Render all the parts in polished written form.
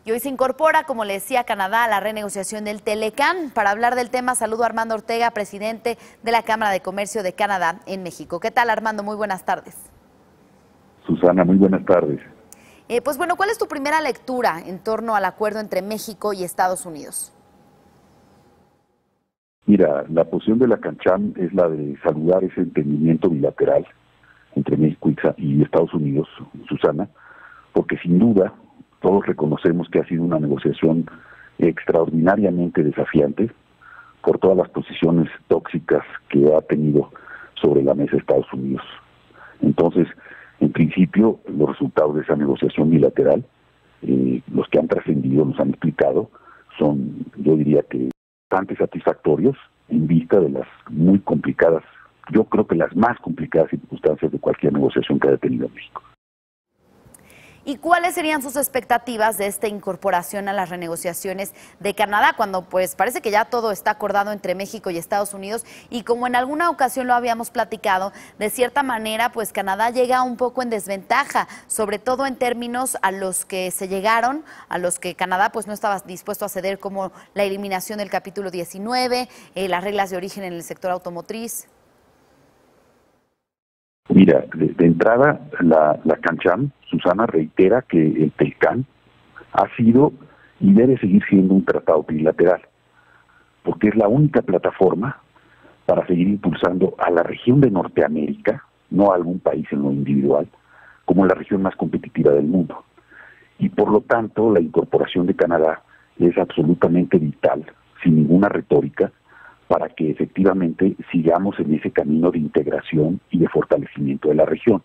Y hoy se incorpora, como le decía, Canadá a la renegociación del Telecán. Para hablar del tema, saludo a Armando Ortega, presidente de la Cámara de Comercio de Canadá en México. ¿Qué tal, Armando? Muy buenas tardes. Susana, muy buenas tardes. Pues bueno, ¿cuál es tu primera lectura en torno al acuerdo entre México y Estados Unidos? Mira, la posición de la CANCHAM es la de saludar ese entendimiento bilateral entre México y Estados Unidos, Susana, porque sin duda todos reconocemos que ha sido una negociación extraordinariamente desafiante por todas las posiciones tóxicas que ha tenido sobre la mesa Estados Unidos. Entonces, en principio, los resultados de esa negociación bilateral, los que han trascendido, nos han explicado, son, yo diría que, bastante satisfactorios en vista de las muy complicadas, yo creo que las más complicadas circunstancias de cualquier negociación que haya tenido México. ¿Y cuáles serían sus expectativas de esta incorporación a las renegociaciones de Canadá, cuando pues parece que ya todo está acordado entre México y Estados Unidos? Y como en alguna ocasión lo habíamos platicado, de cierta manera pues Canadá llega un poco en desventaja, sobre todo en términos a los que se llegaron, a los que Canadá pues no estaba dispuesto a ceder, como la eliminación del capítulo 19, las reglas de origen en el sector automotriz. Mira, de entrada, la CANCHAM, Susana, reitera que el Telecán ha sido y debe seguir siendo un tratado trilateral, porque es la única plataforma para seguir impulsando a la región de Norteamérica, no a algún país en lo individual, como la región más competitiva del mundo. Y por lo tanto, la incorporación de Canadá es absolutamente vital, sin ninguna retórica, para que efectivamente sigamos en ese camino de integración y de fortalecimiento de la región.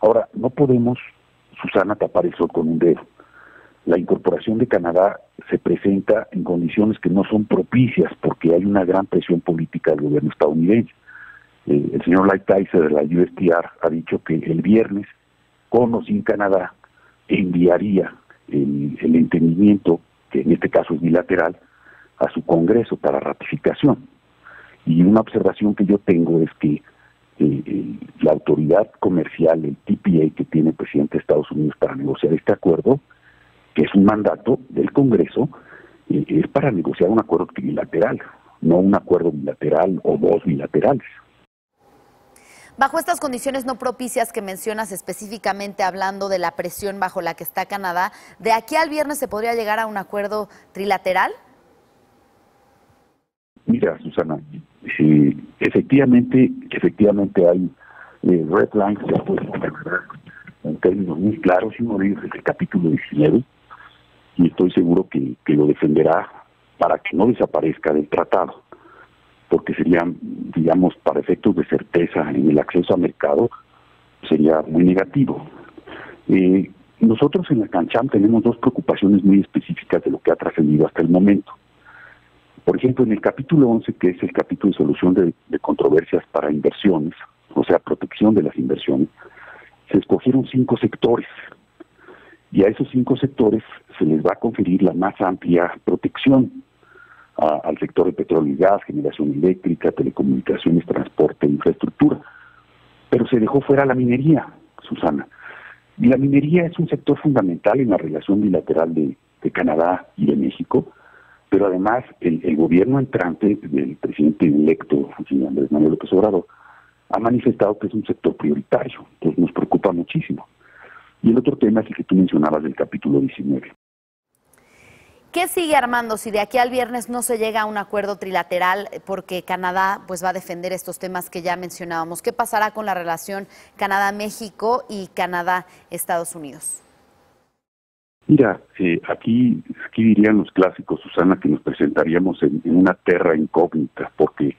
Ahora, no podemos, Susana, tapar el sol con un dedo. La incorporación de Canadá se presenta en condiciones que no son propicias porque hay una gran presión política del gobierno estadounidense. El señor Lighthizer de la USTR ha dicho que el viernes, con o sin Canadá, enviaría el entendimiento, que en este caso es bilateral, a su Congreso para ratificación. Y una observación que yo tengo es que la autoridad comercial, el TPA que tiene el presidente de Estados Unidos para negociar este acuerdo, que es un mandato del Congreso, es para negociar un acuerdo trilateral, no un acuerdo bilateral o dos bilaterales. Bajo estas condiciones no propicias que mencionas, específicamente hablando de la presión bajo la que está Canadá, ¿de aquí al viernes se podría llegar a un acuerdo trilateral? Mira, Susana, efectivamente hay red lines que ha puesto en términos muy claros, y uno de ellos es el capítulo 19, y estoy seguro que lo defenderá para que no desaparezca del tratado, porque sería, digamos, para efectos de certeza en el acceso al mercado, sería muy negativo. Nosotros en la CANCHAM tenemos dos preocupaciones muy específicas de lo que ha trascendido hasta el momento. Por ejemplo, en el capítulo 11, que es el capítulo de solución de controversias para inversiones, o sea, protección de las inversiones, se escogieron 5 sectores. Y a esos 5 sectores se les va a conferir la más amplia protección al sector de petróleo y gas, generación eléctrica, telecomunicaciones, transporte, infraestructura. Pero se dejó fuera la minería, Susana. Y la minería es un sector fundamental en la relación bilateral de Canadá y de México, pero además el gobierno entrante del presidente electo, el señor Andrés Manuel López Obrador, ha manifestado que es un sector prioritario, entonces nos preocupa muchísimo. Y el otro tema es el que tú mencionabas del capítulo 19. ¿Qué sigue, Armando, si de aquí al viernes no se llega a un acuerdo trilateral, porque Canadá pues va a defender estos temas que ya mencionábamos? ¿Qué pasará con la relación Canadá-México y Canadá-Estados Unidos? Mira, aquí dirían los clásicos, Susana, que nos presentaríamos en una terra incógnita, porque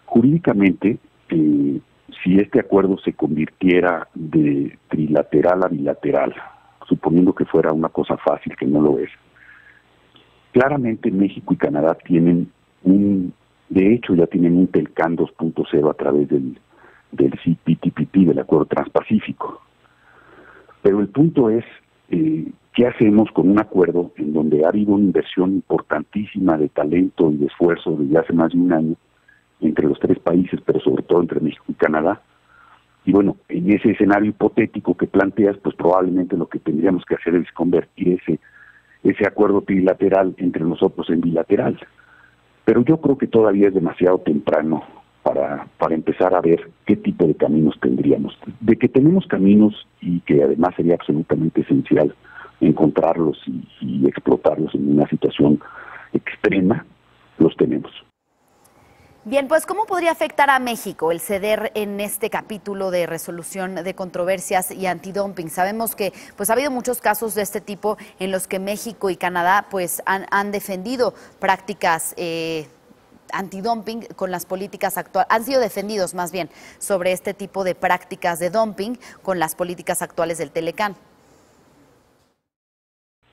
jurídicamente, si este acuerdo se convirtiera de trilateral a bilateral, suponiendo que fuera una cosa fácil, que no lo es, claramente México y Canadá tienen de hecho ya tienen un Telcán 2.0 a través del CPTPP, del Acuerdo Transpacífico. Pero el punto es, ¿qué hacemos con un acuerdo en donde ha habido una inversión importantísima de talento y de esfuerzo desde hace más de un año entre los 3 países, pero sobre todo entre México y Canadá? Y bueno, en ese escenario hipotético que planteas, pues probablemente lo que tendríamos que hacer es convertir ese acuerdo trilateral entre nosotros en bilateral. Pero yo creo que todavía es demasiado temprano para empezar a ver qué tipo de caminos tendríamos. De que tenemos caminos y que además sería absolutamente esencial encontrarlos y explotarlos en una situación extrema, los tenemos. Bien, pues ¿cómo podría afectar a México el ceder en este capítulo de resolución de controversias y antidumping? Sabemos que pues ha habido muchos casos de este tipo en los que México y Canadá pues han defendido prácticas antidumping con las políticas actuales, han sido defendidos más bien sobre este tipo de prácticas de dumping con las políticas actuales del Telecán.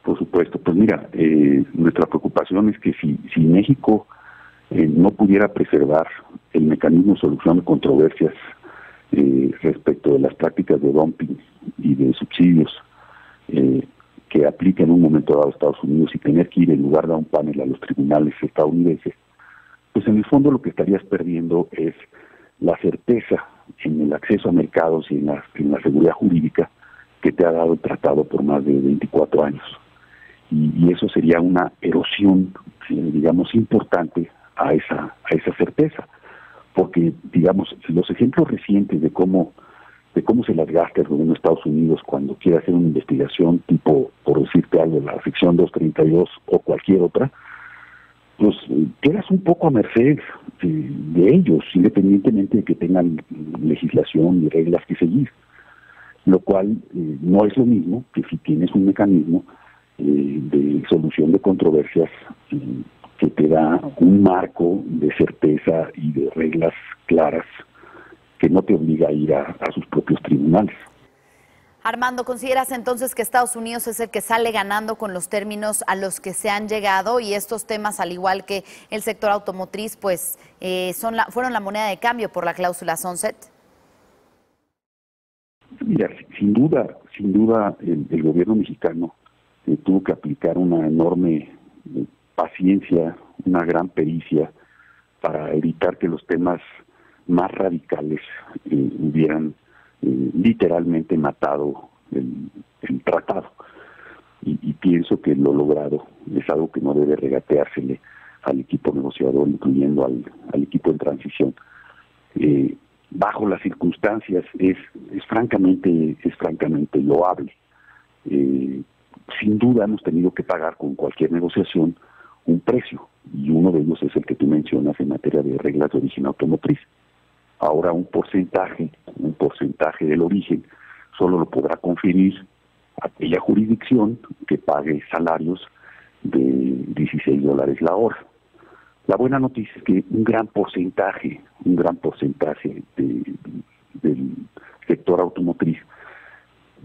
Por supuesto, pues mira, nuestra preocupación es que si México no pudiera preservar el mecanismo de solución de controversias respecto de las prácticas de dumping y de subsidios que aplica en un momento dado a Estados Unidos y tener que ir en lugar de un panel a los tribunales estadounidenses, pues en el fondo lo que estarías perdiendo es la certeza en el acceso a mercados y en la seguridad jurídica que te ha dado el tratado por más de 24 años. Y eso sería una erosión, digamos, importante a esa certeza, porque, digamos, los ejemplos recientes de cómo se las gasta el gobierno de Estados Unidos cuando quiere hacer una investigación tipo, por decirte algo, la sección 232 o cualquier otra, pues quedas un poco a merced de ellos, independientemente de que tengan legislación y reglas que seguir, lo cual no es lo mismo que si tienes un mecanismo de solución de controversias que te da un marco de certeza y de reglas claras que no te obliga a ir a sus propios tribunales. Armando, ¿consideras entonces que Estados Unidos es el que sale ganando con los términos a los que se han llegado y estos temas, al igual que el sector automotriz, pues fueron la moneda de cambio por la cláusula sunset? Mira, sin duda el gobierno mexicano tuvo que aplicar una enorme paciencia, una gran pericia para evitar que los temas más radicales hubieran literalmente matado el tratado. Y pienso que lo logrado es algo que no debe regateársele al equipo negociador, incluyendo al equipo en transición. Bajo las circunstancias es francamente loable. Sin duda hemos tenido que pagar con cualquier negociación un precio, y uno de ellos es el que tú mencionas en materia de reglas de origen automotriz. Ahora un porcentaje del origen solo lo podrá conferir aquella jurisdicción que pague salarios de $16 la hora. La buena noticia es que un gran porcentaje del sector automotriz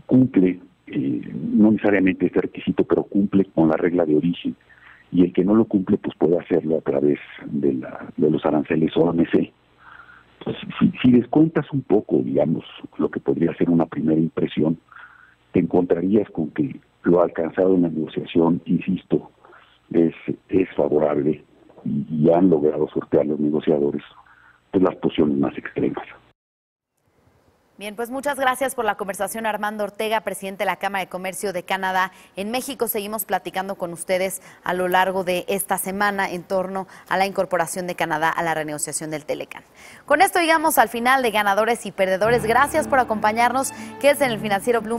cumple, no necesariamente este requisito, pero cumple con la regla de origen, y el que no lo cumple pues puede hacerlo a través de los aranceles OMC. Entonces, si descuentas un poco, digamos, lo que podría ser una primera impresión, te encontrarías con que lo alcanzado en la negociación, insisto, es favorable y han logrado sortear los negociadores pues las posiciones más extremas. Bien, pues muchas gracias por la conversación, Armando Ortega, presidente de la Cámara de Comercio de Canadá. En México seguimos platicando con ustedes a lo largo de esta semana en torno a la incorporación de Canadá a la renegociación del Telecán. Con esto llegamos al final de Ganadores y Perdedores. Gracias por acompañarnos. Quédense en el Financiero Bloomberg.